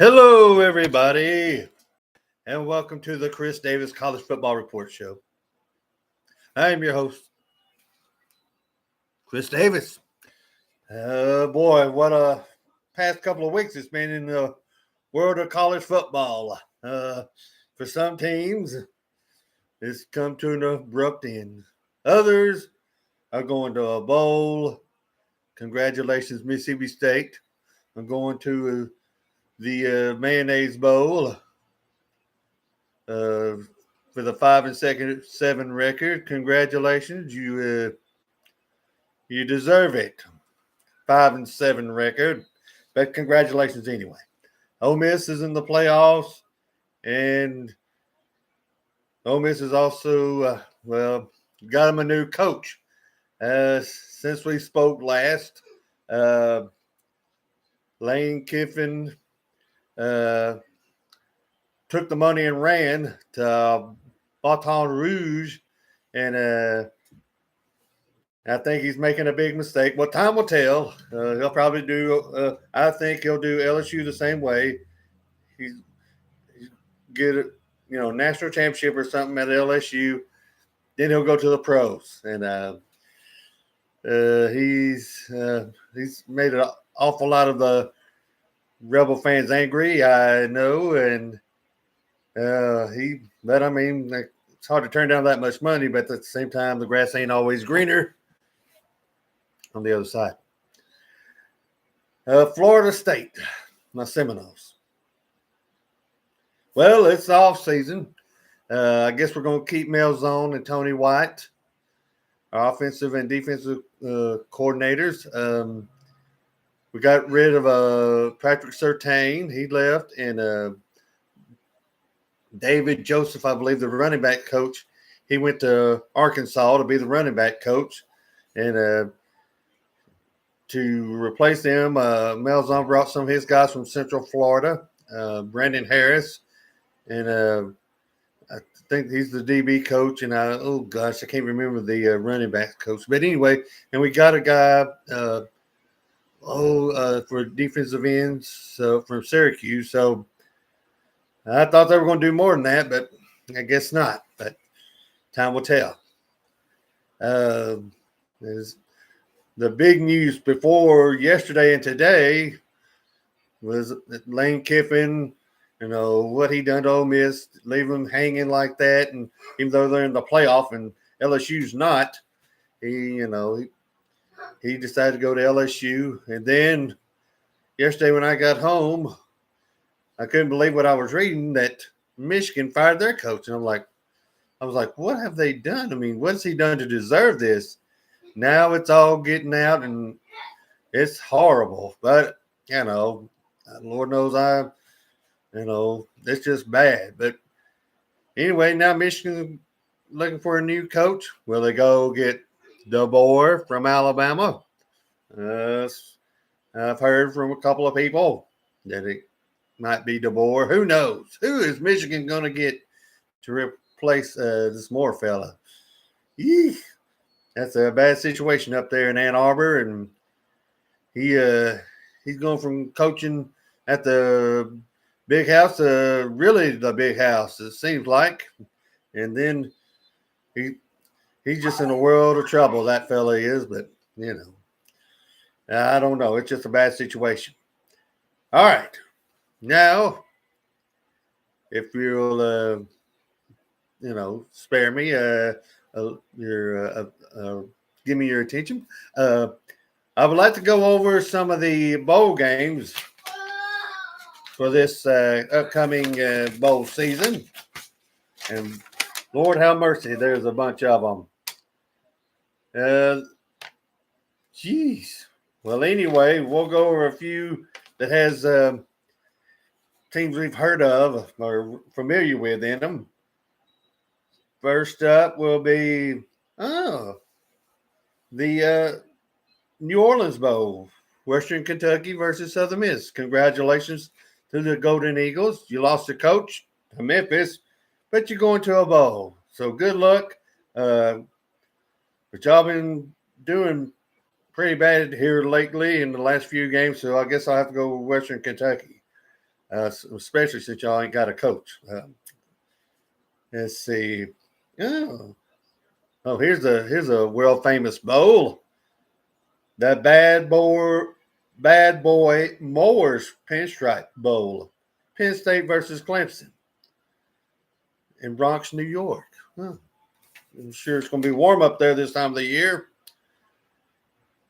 Hello, everybody, and welcome to the Chris Davis College Football Report Show. I am your host, Chris Davis. Boy, what a past couple of weeks it's been in the world of college football. For some teams, it's come to an abrupt end. Others are going to a bowl. Congratulations, Mississippi State. I'm going to the Mayonnaise Bowl. For the 5-7 record, congratulations. You deserve it. 5-7 record, but congratulations anyway. Ole Miss is in the playoffs, and Ole Miss is also got them a new coach. Since we spoke last, Lane Kiffin took the money and ran to Baton Rouge, and I think he's making a big mistake. Well, time will tell. He'll probably do. I think he'll do LSU the same way. He's get a national championship or something at LSU. Then he'll go to the pros, and he's made an awful lot of the Rebel fans angry. I know, and But I mean, it's hard to turn down that much money. But at the same time, the grass ain't always greener on the other side. Florida State, my Seminoles. Well, it's off season. I guess we're going to keep Malzahn and Tony White, our offensive and defensive coordinators. We got rid of Patrick Surtain. He left. And David Joseph, I believe, the running back coach, he went to Arkansas to be the running back coach. And to replace them, Malzahn brought some of his guys from Central Florida, Brandon Harris, and I think he's the DB coach. And I can't remember the running back coach. But anyway, and we got a guy for defensive ends from Syracuse. So I thought they were going to do more than that, but I guess not. But time will tell. The big news before yesterday and today was that Lane Kiffin, what he done to Ole Miss, leave them hanging like that. And even though they're in the playoff and LSU's not, he decided to go to LSU. And then yesterday when I got home, I couldn't believe what I was reading, that Michigan fired their coach. And I was like, what have they done? I mean, what's he done to deserve this? Now it's all getting out, and it's horrible. But, Lord knows it's just bad. But anyway, now Michigan's looking for a new coach. Will they go get DeBoer from Alabama? I've heard from a couple of people that it might be DeBoer. Who knows? Who is Michigan going to get to replace this Moore fella? Eesh. That's a bad situation up there in Ann Arbor, and he's going from coaching at the big house to really the big house, it seems like. And then he's just in a world of trouble, that fella is. But, I don't know. It's just a bad situation. All right. Now, if you'll, spare me, give me your attention. I would like to go over some of the bowl games for this upcoming bowl season. And Lord have mercy, there's a bunch of them. Well, anyway, we'll go over a few that has teams we've heard of or familiar with in them. First up will be the New Orleans Bowl, Western Kentucky versus Southern Miss. Congratulations to the Golden Eagles. You lost your coach to Memphis, but you're going to a bowl. So good luck. But y'all been doing pretty bad here lately in the last few games, so I guess I'll have to go with Western Kentucky. especially since y'all ain't got a coach. Let's see. Oh, here's a world famous bowl. The Bad Boy Mowers Pinstripe Bowl. Penn State versus Clemson in Bronx, New York. I'm sure it's going to be warm up there this time of the year.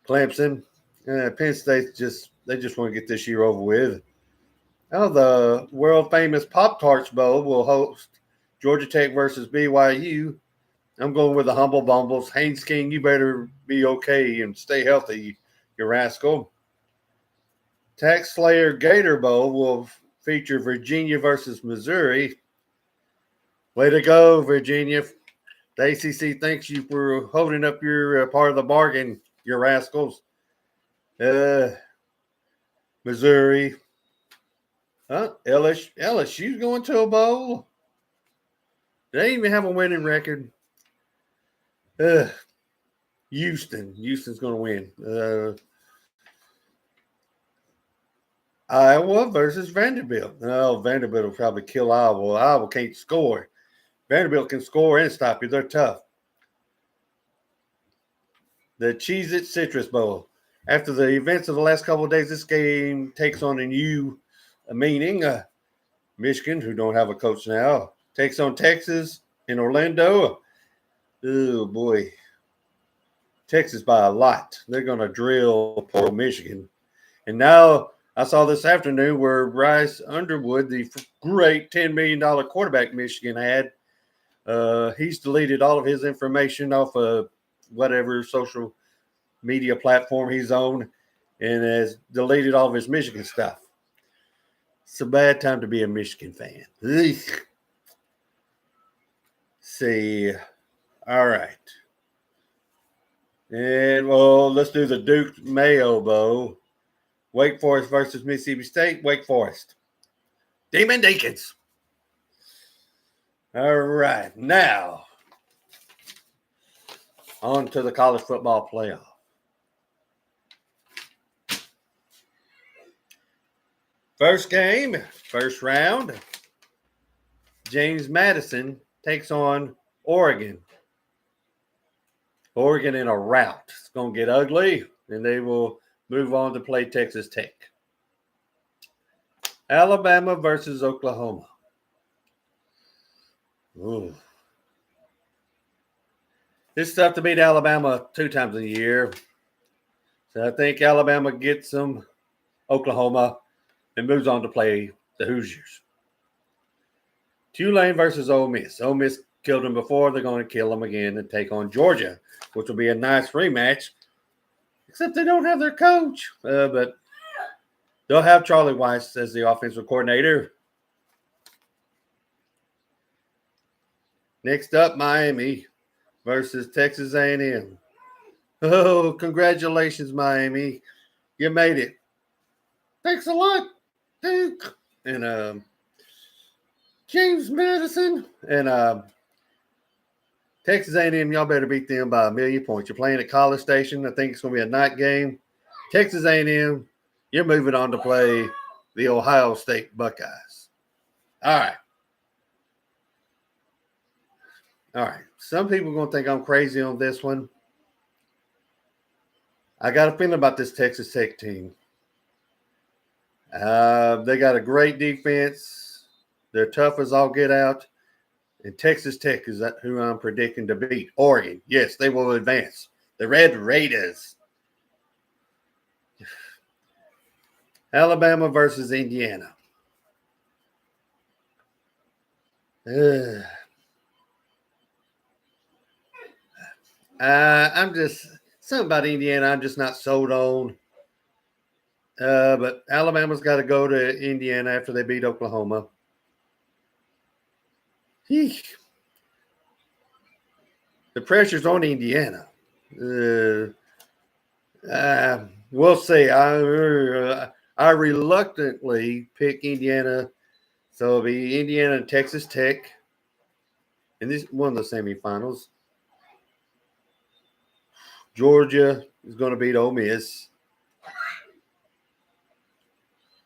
Clemson, Penn State just want to get this year over with. Now the world famous Pop Tarts Bowl will host Georgia Tech versus BYU. I'm going with the Humble Bumbles. Haynes King, you better be okay and stay healthy, you rascal. Tax Slayer Gator Bowl will feature Virginia versus Missouri. Way to go, Virginia. The ACC thanks you for holding up your part of the bargain, you rascals. Missouri. LSU's going to a bowl. They even have a winning record. Houston's going to win. Iowa versus Vanderbilt. Oh, Vanderbilt will probably kill Iowa. Iowa can't score. Vanderbilt can score and stop you. They're tough. The Cheez-It Citrus Bowl. After the events of the last couple of days, this game takes on a new meaning. Michigan, who don't have a coach now, takes on Texas in Orlando. Oh, boy. Texas by a lot. They're going to drill poor Michigan. And now I saw this afternoon where Bryce Underwood, the great $10 million quarterback Michigan had, he's deleted all of his information off of whatever social media platform he's on and has deleted all of his Michigan stuff. It's a bad time to be a Michigan fan. Ugh. See. All right. And, well, let's do the Duke Mayo Bowl. Wake Forest versus Mississippi State. Wake Forest. Demon Deacons. All right. Now, on to the college football playoff. First game, first round. James Madison takes on Oregon. Oregon in a rout. It's going to get ugly, and they will move on to play Texas Tech. Alabama versus Oklahoma. Ooh. It's tough to beat Alabama 2 times a year. So I think Alabama gets them, Oklahoma, and moves on to play the Hoosiers. Tulane versus Ole Miss. Ole Miss killed them before. They're going to kill them again and take on Georgia, which will be a nice rematch. Except they don't have their coach. But they'll have Charlie Weiss as the offensive coordinator. Next up, Miami versus Texas A&M. Oh, congratulations, Miami. You made it. Thanks a lot, Duke. And James Madison. And Texas A&M, y'all better beat them by 1,000,000 points. You're playing at College Station. I think it's going to be a night game. Texas A&M, you're moving on to play the Ohio State Buckeyes. All right. All right. Some people are going to think I'm crazy on this one. I got a feeling about this Texas Tech team. They got a great defense. They're tough as all get out. And Texas Tech is who I'm predicting to beat. Oregon, yes, they will advance. The Red Raiders. Alabama versus Indiana. I'm just something about Indiana. I'm just not sold on. But Alabama's got to go to Indiana after they beat Oklahoma. Eesh. The pressure's on Indiana. We'll see. I reluctantly pick Indiana. So it'll be Indiana and Texas Tech. And this one of the semifinals. Georgia is going to beat Ole Miss.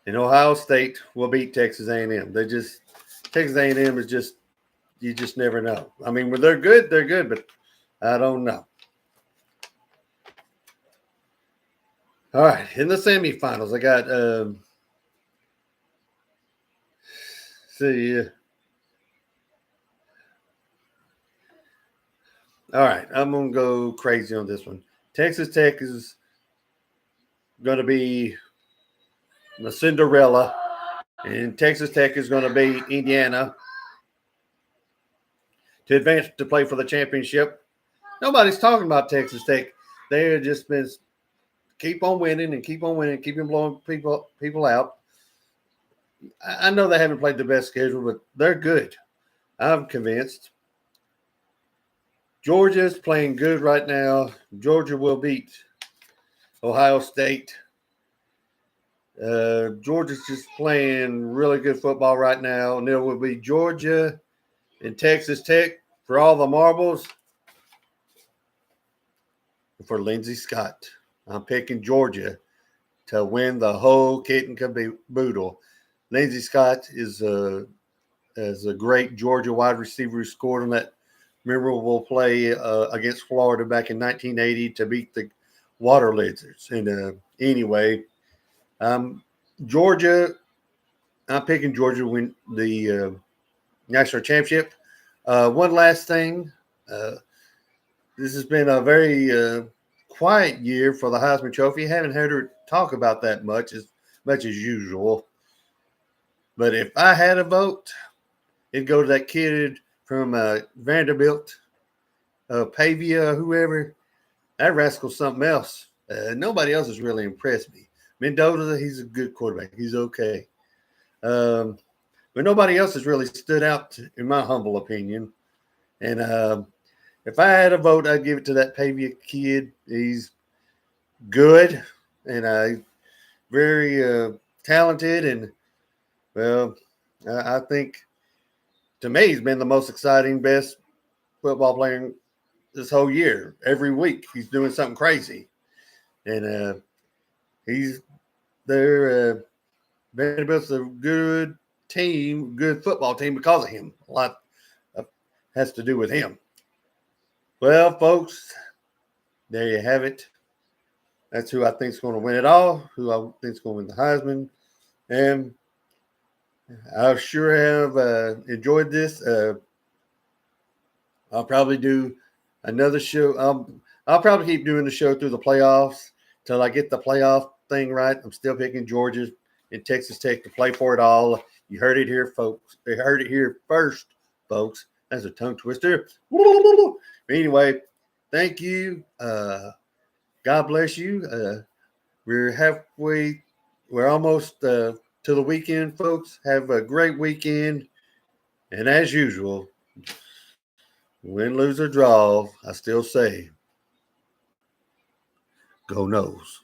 And Ohio State will beat Texas A&M. Texas A&M is just, you just never know. I mean, when they're good, but I don't know. All right, in the semifinals, I got see. All right, I'm gonna go crazy on this one. Texas Tech is going to be the Cinderella, and Texas Tech is going to beat Indiana to advance to play for the championship. Nobody's talking about Texas Tech. They have just been keep on winning and keep on winning, keep on blowing people out. I know they haven't played the best schedule, but they're good. I'm convinced. Georgia's playing good right now. Georgia will beat Ohio State. Georgia's just playing really good football right now. And there will be Georgia and Texas Tech for all the marbles. For Lindsey Scott, I'm picking Georgia to win the whole kit and caboodle. Lindsey Scott is a great Georgia wide receiver who scored on that memorable play against Florida back in 1980 to beat the Water Lizards. And anyway, Georgia, I'm picking Georgia to win the national championship. One last thing. This has been a very quiet year for the Heisman Trophy. Haven't heard her talk about that much as usual. But if I had a vote, it'd go to that kid from Vanderbilt, Pavia, whoever. That rascal's something else. Nobody else has really impressed me. Mendoza, he's a good quarterback. He's okay. But nobody else has really stood out, in my humble opinion. And if I had a vote, I'd give it to that Pavia kid. He's good and very talented. And, well, I think, to me, he's been the most exciting, best football player this whole year. Every week, he's doing something crazy. And he's there. Vanderbilt's a good team, good football team because of him. A lot has to do with him. Well, folks, there you have it. That's who I think is going to win it all, who I think is going to win the Heisman. And I sure have enjoyed this. I'll probably do another show. I'll probably keep doing the show through the playoffs till I get the playoff thing right. I'm still picking Georgia and Texas Tech to play for it all. You heard it here, folks. You heard it here first, folks. That's a tongue twister. Anyway, thank you. God bless you. We're almost to the weekend, folks. Have a great weekend. And as usual, win, lose, or draw, I still say, go Noles.